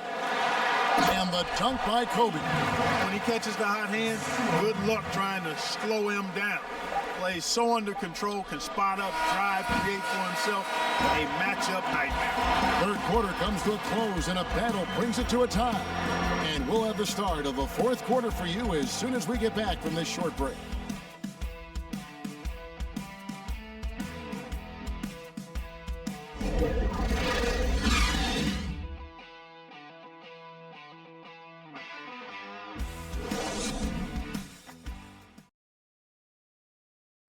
And the dunk by Kobe. When he catches the hot hand, good luck trying to slow him down. Plays so under control, can spot up, drive, create for himself. A matchup nightmare. Third quarter comes to a close, and a battle brings it to a tie. And we'll have the start of the fourth quarter for you as soon as we get back from this short break.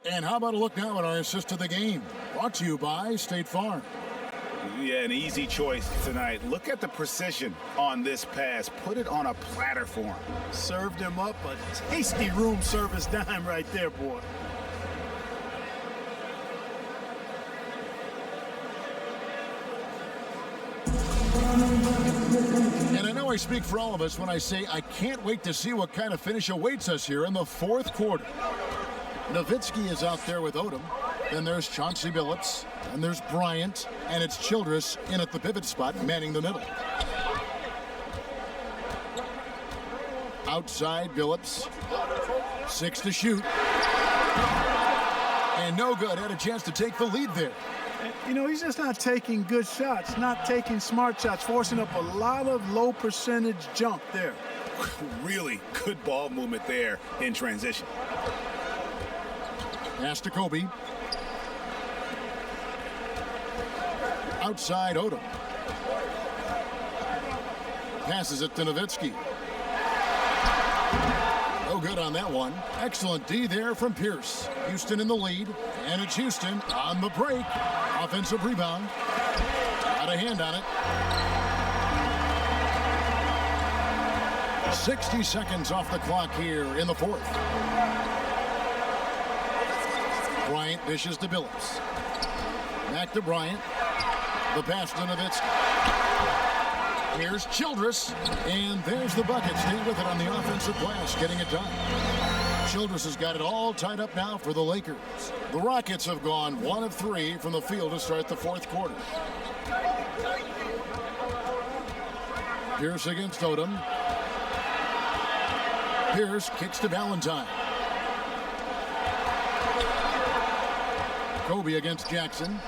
And how about a look now at our assist of the game? Brought to you by State Farm. Yeah, an easy choice tonight. Look at the precision on this pass. Put it on a platter for him. Served him up a tasty room service dime right there, boy. And I know I speak for all of us when I say I can't wait to see what kind of finish awaits us here in the fourth quarter. Nowitzki is out there with Odom. Then there's Chauncey Billups. And there's Bryant. And it's Childress in at the pivot spot, manning the middle. Outside Billups. 6 to shoot. And no good. Had a chance to take the lead there. You know, he's just not taking good shots, not taking smart shots, forcing up a lot of low percentage jump there. Really good ball movement there in transition. Pass to Kobe. Outside Odom. Passes it to Nowitzki. No good on that one. Excellent D there from Pierce. Houston in the lead. And it's Houston on the break. Offensive rebound. Got a hand on it. 60 seconds off the clock here in the fourth. Bryant dishes to Billups. Back to Bryant. The pass to Nowitzki. Here's Childress, and there's the bucket. Stay with it on the offensive glass, getting it done. Childress has got it all tied up now for the Lakers. The Rockets have gone 1 of 3 from the field to start the fourth quarter. Pierce against Odom. Pierce kicks to Valentine. Kobe against Jackson.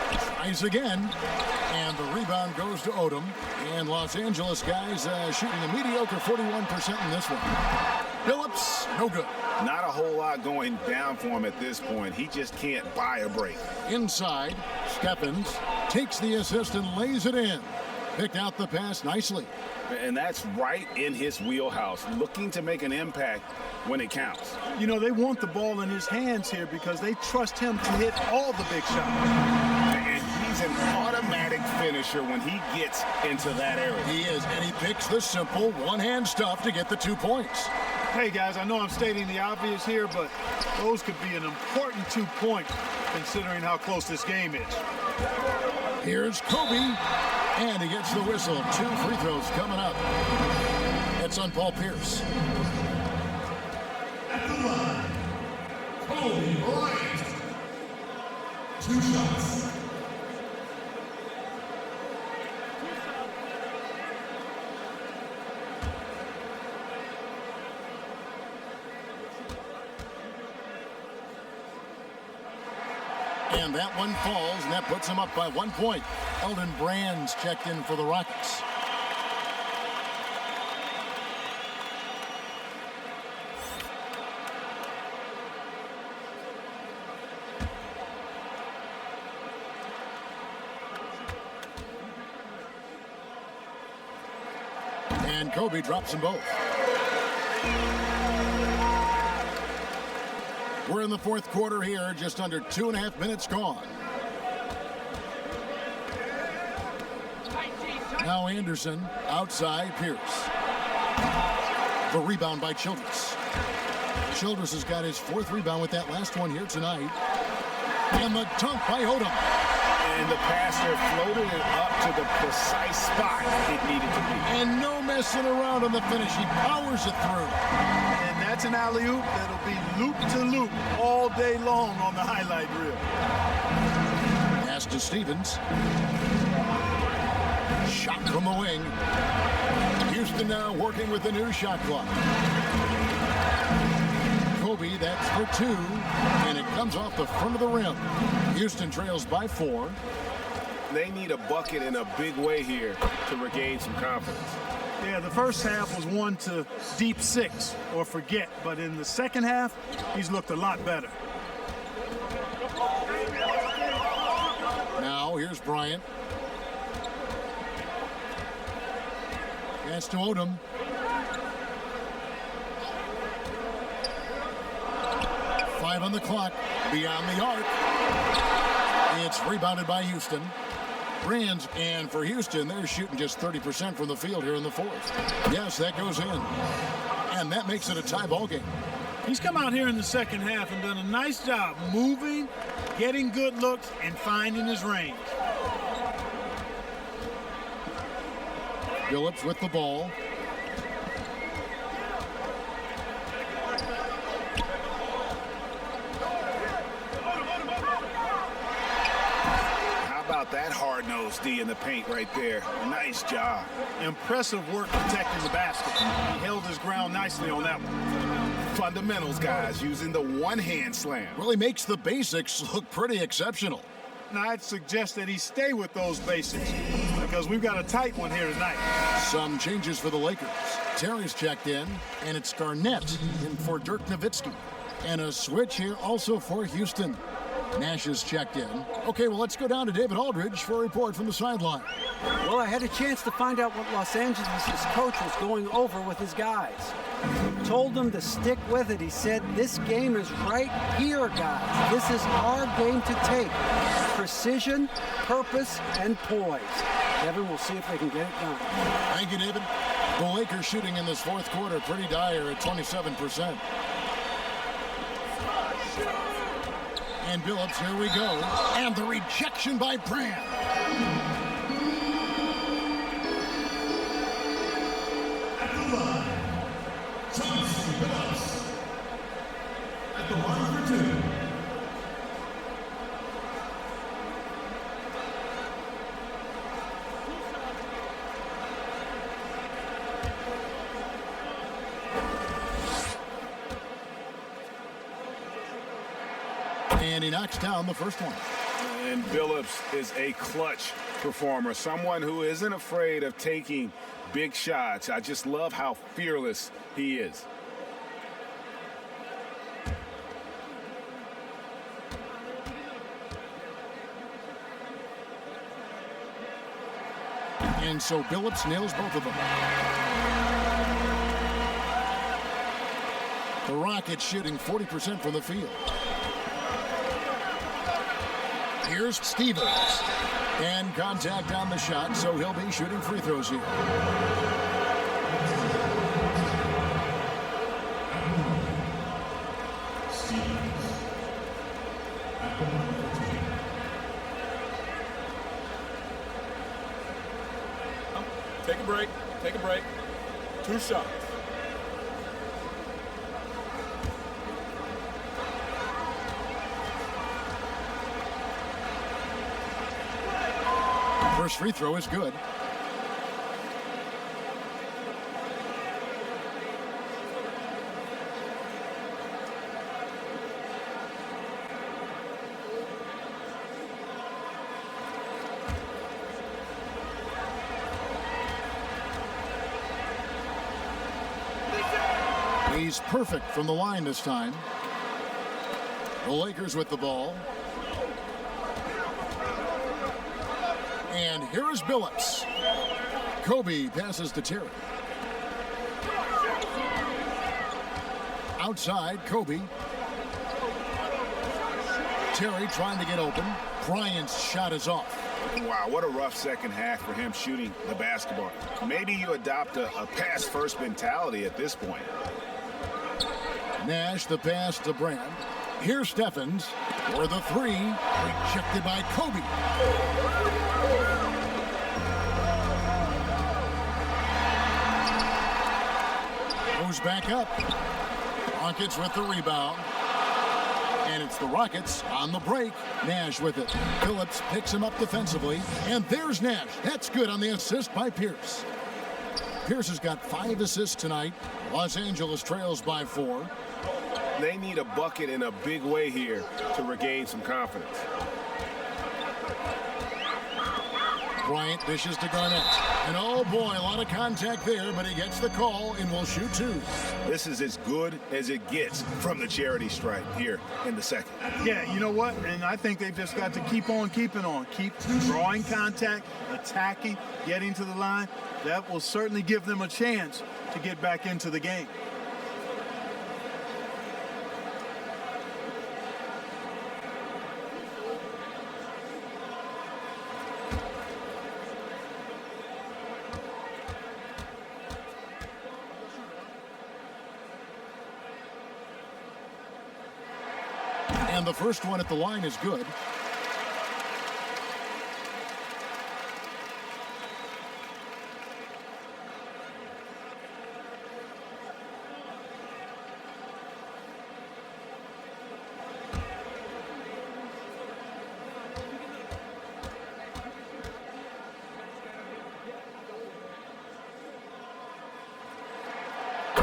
Tries again. And the rebound goes to Odom. And Los Angeles guys shooting a mediocre 41% in this one. Phillips, no good. Not a whole lot going down for him at this point. He just can't buy a break. Inside, Stephens takes the assist and lays it in. Picked out the pass nicely. And that's right in his wheelhouse, looking to make an impact when it counts. You know, they want the ball in his hands here because they trust him to hit all the big shots. And he's an automatic finisher when he gets into that area. He is, and he picks the simple one-hand stuff to get the 2 points. Hey, guys, I know I'm stating the obvious here, but those could be an important 2 points considering how close this game is. Here's Kobe, and he gets the whistle. 2 free throws coming up. That's on Paul Pierce. At the line, Kobe Bryant. 2 shots. And that one falls, and that puts him up by 1 point. Elton Brand's checked in for the Rockets. And Kobe drops them both. We're in the fourth quarter here, just under 2.5 minutes gone. Now Anderson, outside Pierce. The rebound by Childress. Childress has got his 4th rebound with that last one here tonight. And the dunk by Odom. And the passer floated it up to the precise spot it needed to be. And no messing around on the finish. He powers it through. And that's an alley-oop that'll be loop-to-loop all day long on the highlight reel. Pass to Stevens. Shot from the wing. Houston now working with the new shot clock. Kobe, that's for 2, and it comes off the front of the rim. Houston trails by 4. They need a bucket in a big way here to regain some confidence. Yeah, the first half was one to deep 6 or forget, but in the second half, he's looked a lot better. Now, here's Bryant. Pass to Odom. Five on the clock, beyond the arc. It's rebounded by Houston. Brands, and for Houston, they're shooting just 30% from the field here in the fourth. Yes, that goes in. And that makes it a tie ball game. He's come out here in the second half and done a nice job moving, getting good looks, and finding his range. Phillips with the ball. How about that hard-nosed D in the paint right there? Nice job. Impressive work protecting the basket. He held his ground nicely on that one. Fundamentals, guys, using the one-hand slam. Really makes the basics look pretty exceptional. Now, I'd suggest that he stay with those basics because we've got a tight one here tonight. Some changes for the Lakers. Terry's checked in, and it's Garnett in for Dirk Nowitzki. And a switch here also for Houston. Nash is checked in. Okay, well, let's go down to David Aldridge for a report from the sideline. Well, I had a chance to find out what Los Angeles' coach was going over with his guys. Told them to stick with it. He said, this game is right here, guys. This is our game to take. Precision, purpose, and poise. Kevin, we'll see if they can get it done. Thank you, David. The Lakers shooting in this fourth quarter pretty dire at 27%. And Billups, here we go. And the rejection by Brand. And he knocks down the first one. And Billups is a clutch performer, someone who isn't afraid of taking big shots. I just love how fearless he is. And so Billups nails both of them. The Rockets shooting 40% from the field. Here's Stevens. And contact on the shot, so he'll be shooting free throws here. Take a break. Take a break. 2 shots. First free throw is good. He's perfect from the line this time. The Lakers with the ball. And here is Billups. Kobe passes to Terry. Outside, Kobe. Terry trying to get open. Bryant's shot is off. Wow, what a rough second half for him shooting the basketball. Maybe you adopt a pass-first mentality at this point. Nash the pass to Brand. Here's Steffens for the three. Rejected by Kobe. Goes back up. Rockets with the rebound. And it's the Rockets on the break. Nash with it. Billups picks him up defensively. And there's Nash. That's good on the assist by Pierce. Pierce has got 5 assists tonight. Los Angeles trails by 4. They need a bucket in a big way here to regain some confidence. Bryant dishes to Garnett. And oh boy, a lot of contact there, but he gets the call and will shoot 2. This is as good as it gets from the charity stripe here in the second. Yeah, you know what? And I think they've just got to keep on keeping on. Keep drawing contact, attacking, getting to the line. That will certainly give them a chance to get back into the game. And the first one at the line is good.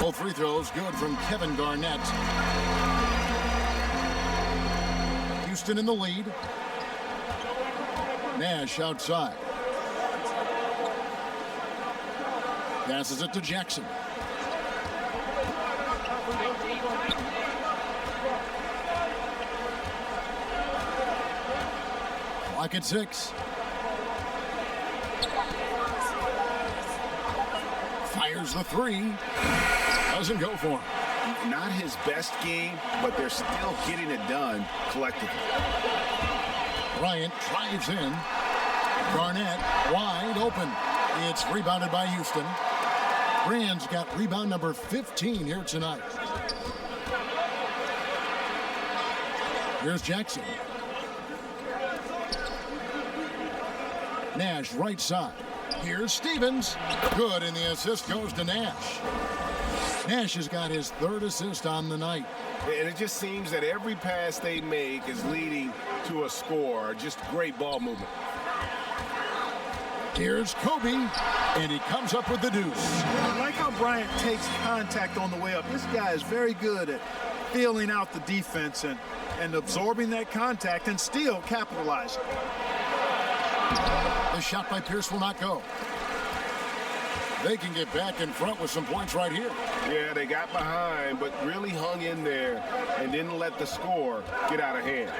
Both free throws good from Kevin Garnett. Houston in the lead. Nash outside. Passes it to Jackson. Clock at 6. Fires the 3. Doesn't go for him. Not his best game, but they're still getting it done collectively. Bryant drives in. Garnett wide open. It's rebounded by Houston. Brand's got rebound number 15 here tonight. Here's Jackson. Nash right side. Here's Stevens. Good, and the assist goes to Nash. Nash has got his 3rd assist on the night. And it just seems that every pass they make is leading to a score. Just great ball movement. Here's Kobe, and he comes up with the deuce. I like how Bryant takes contact on the way up. This guy is very good at feeling out the defense and absorbing that contact and still capitalizing. The shot by Pierce will not go. They can get back in front with some points right here. Yeah, they got behind, but really hung in there and didn't let the score get out of hand.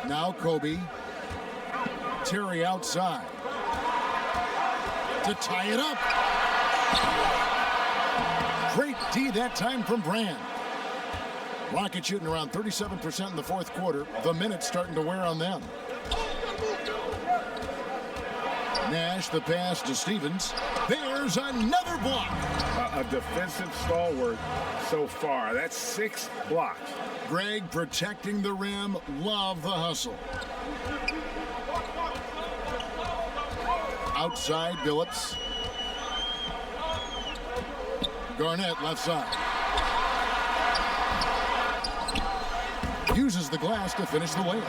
Now Kobe. Terry outside. To tie it up. Great D that time from Brand. Rockets shooting around 37% in the fourth quarter. The minutes starting to wear on them. Nash, the pass to Stevens. There's another block. A defensive stalwart so far. That's 6 blocks. Greg protecting the rim. Love the hustle. Outside, Billups. Garnett, left side. Uses the glass to finish the layup.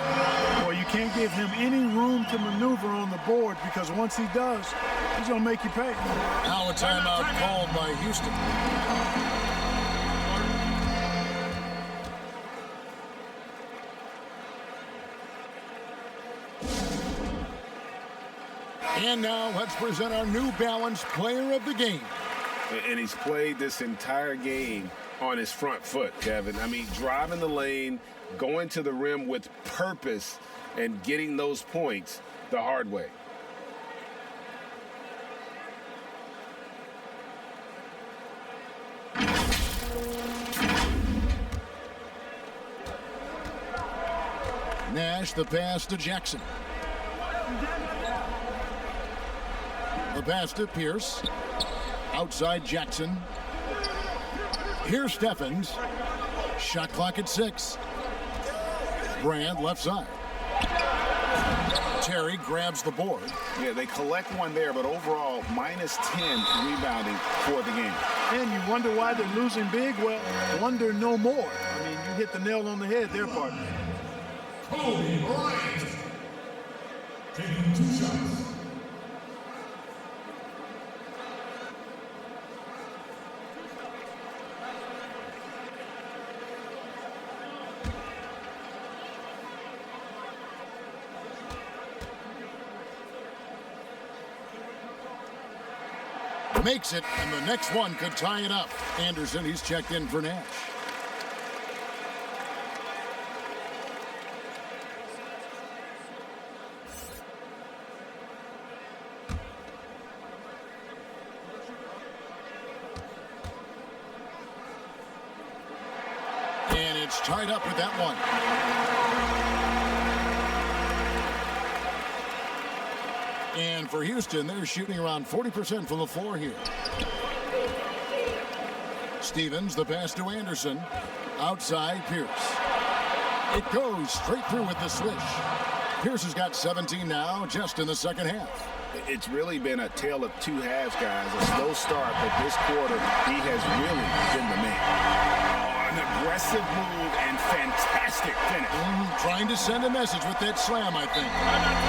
Well, you can't give him any room to maneuver on the board because once he does, he's going to make you pay. Now a timeout called by Houston. And now let's present our New Balance Player of the Game. And he's played this entire game on his front foot, Kevin. I mean, driving the lane, going to the rim with purpose, and getting those points the hard way. Nash, the pass to Jackson. The pass to Pierce. Outside Jackson. Here's Steffens. Shot clock at 6. Brand left side. Terry grabs the board. Yeah, they collect one there, but overall, -10 rebounding for the game. And you wonder why they're losing big? Well, wonder no more. I mean, you hit the nail on the head there, partner. Kobe Bryant taking 2 shots. Makes it, and the next one could tie it up. Anderson, he's checked in for Nash. And it's tied up with that one. And for Houston, they're shooting around 40% from the floor here. Stevens, the pass to Anderson. Outside, Pierce. It goes straight through with the swish. Pierce has got 17 now, just in the second half. It's really been a tale of 2 halves, guys. A slow start, but this quarter, he has really been the man. An aggressive move and fantastic finish. Trying to send a message with that slam, I think.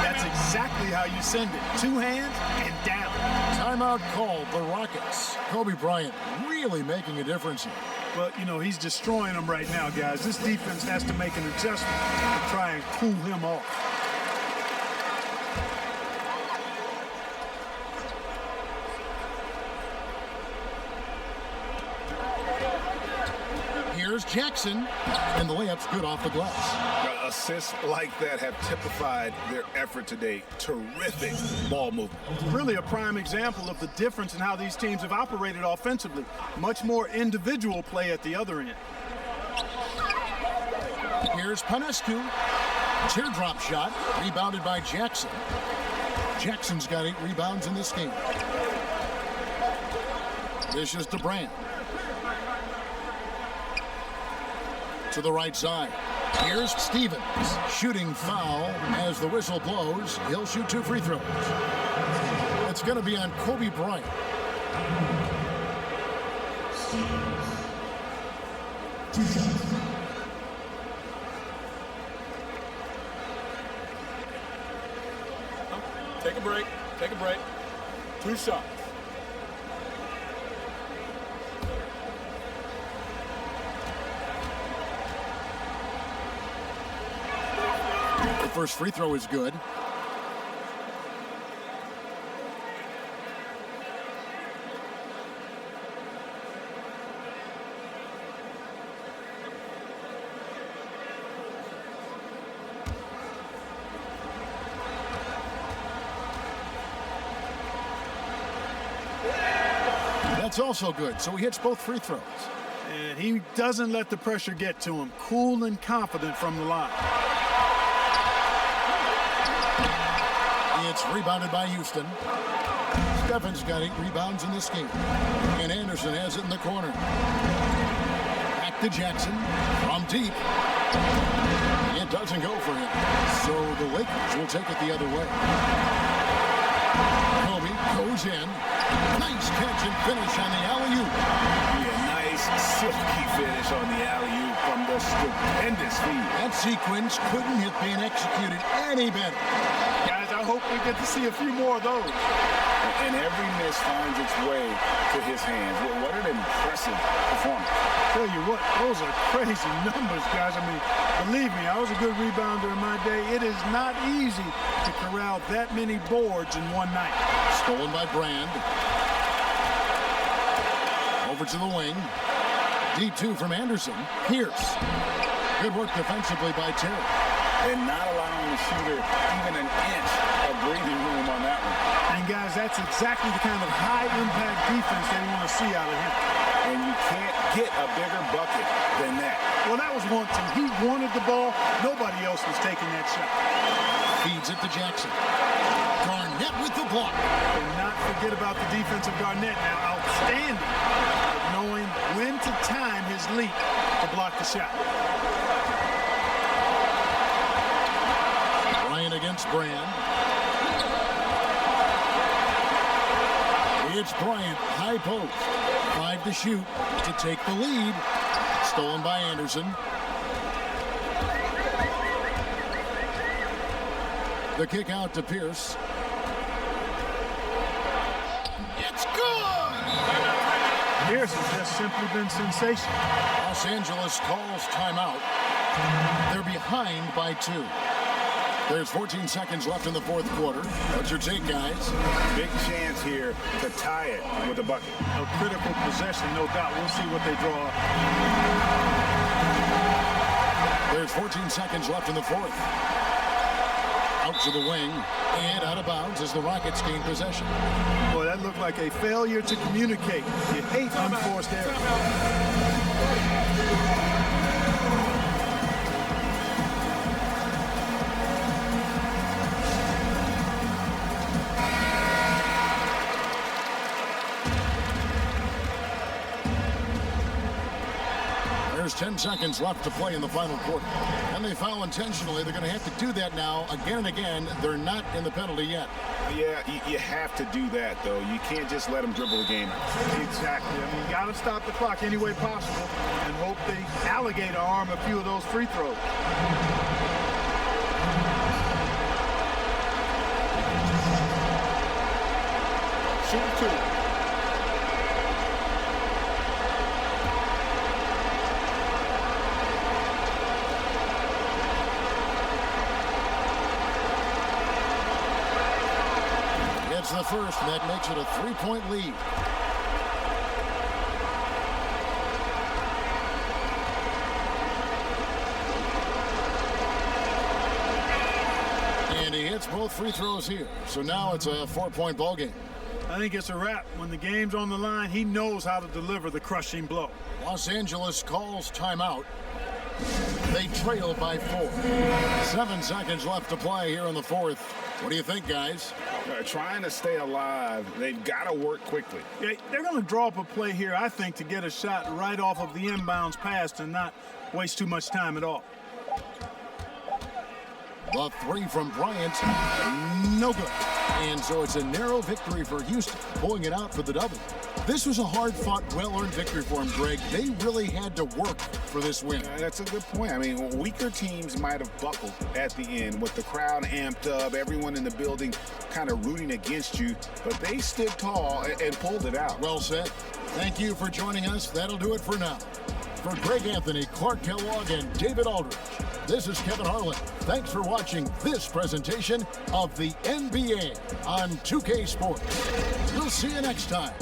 That's exactly how you send it. 2 hands and down. Timeout called the Rockets. Kobe Bryant really making a difference here. Well, you know, he's destroying them right now, guys. This defense has to make an adjustment to try and cool him off. Here's Jackson, and the layup's good off the glass. Assists like that have typified their effort today. Terrific ball movement. Really a prime example of the difference in how these teams have operated offensively. Much more individual play at the other end. Here's Panescu. Teardrop shot, rebounded by Jackson. Jackson's got 8 rebounds in this game. Dishes to Brand. To the right side. Here's Stevens. Shooting foul as the whistle blows. He'll shoot 2 free throws. It's going to be on Kobe Bryant. Stevens. 2 shots. Take a break. Take a break. 2 shots. First free throw is good. That's also good, so he hits both free throws. And he doesn't let the pressure get to him. Cool and confident from the line. It's rebounded by Houston. Steffen's got 8 rebounds in this game. And Anderson has it in the corner. Back to Jackson from deep. It doesn't go for him. So the Lakers will take it the other way. Kobe goes in. Nice catch and finish on the alley-oop. Yeah, nice silky finish on the alley-oop from the stupendous feed. That sequence couldn't have been executed any better. Guys, I hope we get to see a few more of those. And every miss finds its way to his hands. What an impressive performance. Tell you what, those are crazy numbers, guys. I mean, believe me, I was a good rebounder in my day. It is not easy to corral that many boards in one night. Stolen by Brand. Over to the wing. D2 from Anderson. Pierce. Good work defensively by Terry. And not allowing the shooter even an inch of breathing room on that one. And guys, that's exactly the kind of high-impact defense they want to see out of him. And you can't get a bigger bucket than that. Well, that was one thing. He wanted the ball. Nobody else was taking that shot. Feeds it to Jackson. Garnett with the block. And not forget about the defense of Garnett now. Outstanding at knowing when to time his leap to block the shot. Bryant against Brand. It's Bryant, high post. 5 to shoot to take the lead. Stolen by Anderson. The kick out to Pierce. It's good! Pierce has just simply been sensational. Los Angeles calls timeout. They're behind by 2. There's 14 seconds left in the fourth quarter. What's your take, guys? Big chance here to tie it with a bucket. A critical possession, no doubt. We'll see what they draw up. There's 14 seconds left in the fourth. Out to the wing and out of bounds as the Rockets gain possession. Boy, that looked like a failure to communicate. You hate unforced errors. There's 10 seconds left to play in the final quarter. And they foul intentionally. They're going to have to do that now again and again. They're not in the penalty yet. Yeah, you have to do that, though. You can't just let them dribble the game out. Exactly. I mean, you got to stop the clock any way possible and hope they alligator arm a few of those free throws. Shoot 2. The first, and that makes it a 3-point lead. And he hits both free throws here. So now it's a 4-point ball game. I think it's a wrap. When the game's on the line, he knows how to deliver the crushing blow. Los Angeles calls timeout. They trail by 4. 7 seconds left to play here in the fourth. What do you think, guys? Trying to stay alive, they've got to work quickly. Yeah, they're going to draw up a play here, I think, to get a shot right off of the inbounds pass and not waste too much time at all. The 3 from Bryant, no good. And so it's a narrow victory for Houston, pulling it out for the double. This was a hard-fought, well-earned victory for him, Greg. They really had to work for this win. That's a good point. I mean, weaker teams might have buckled at the end with the crowd amped up, everyone in the building kind of rooting against you, but they stood tall and pulled it out. Well said. Thank you for joining us. That'll do it for now. For Greg Anthony, Clark Kellogg, and David Aldridge, this is Kevin Harlan. Thanks for watching this presentation of the NBA on 2K Sports. We'll see you next time.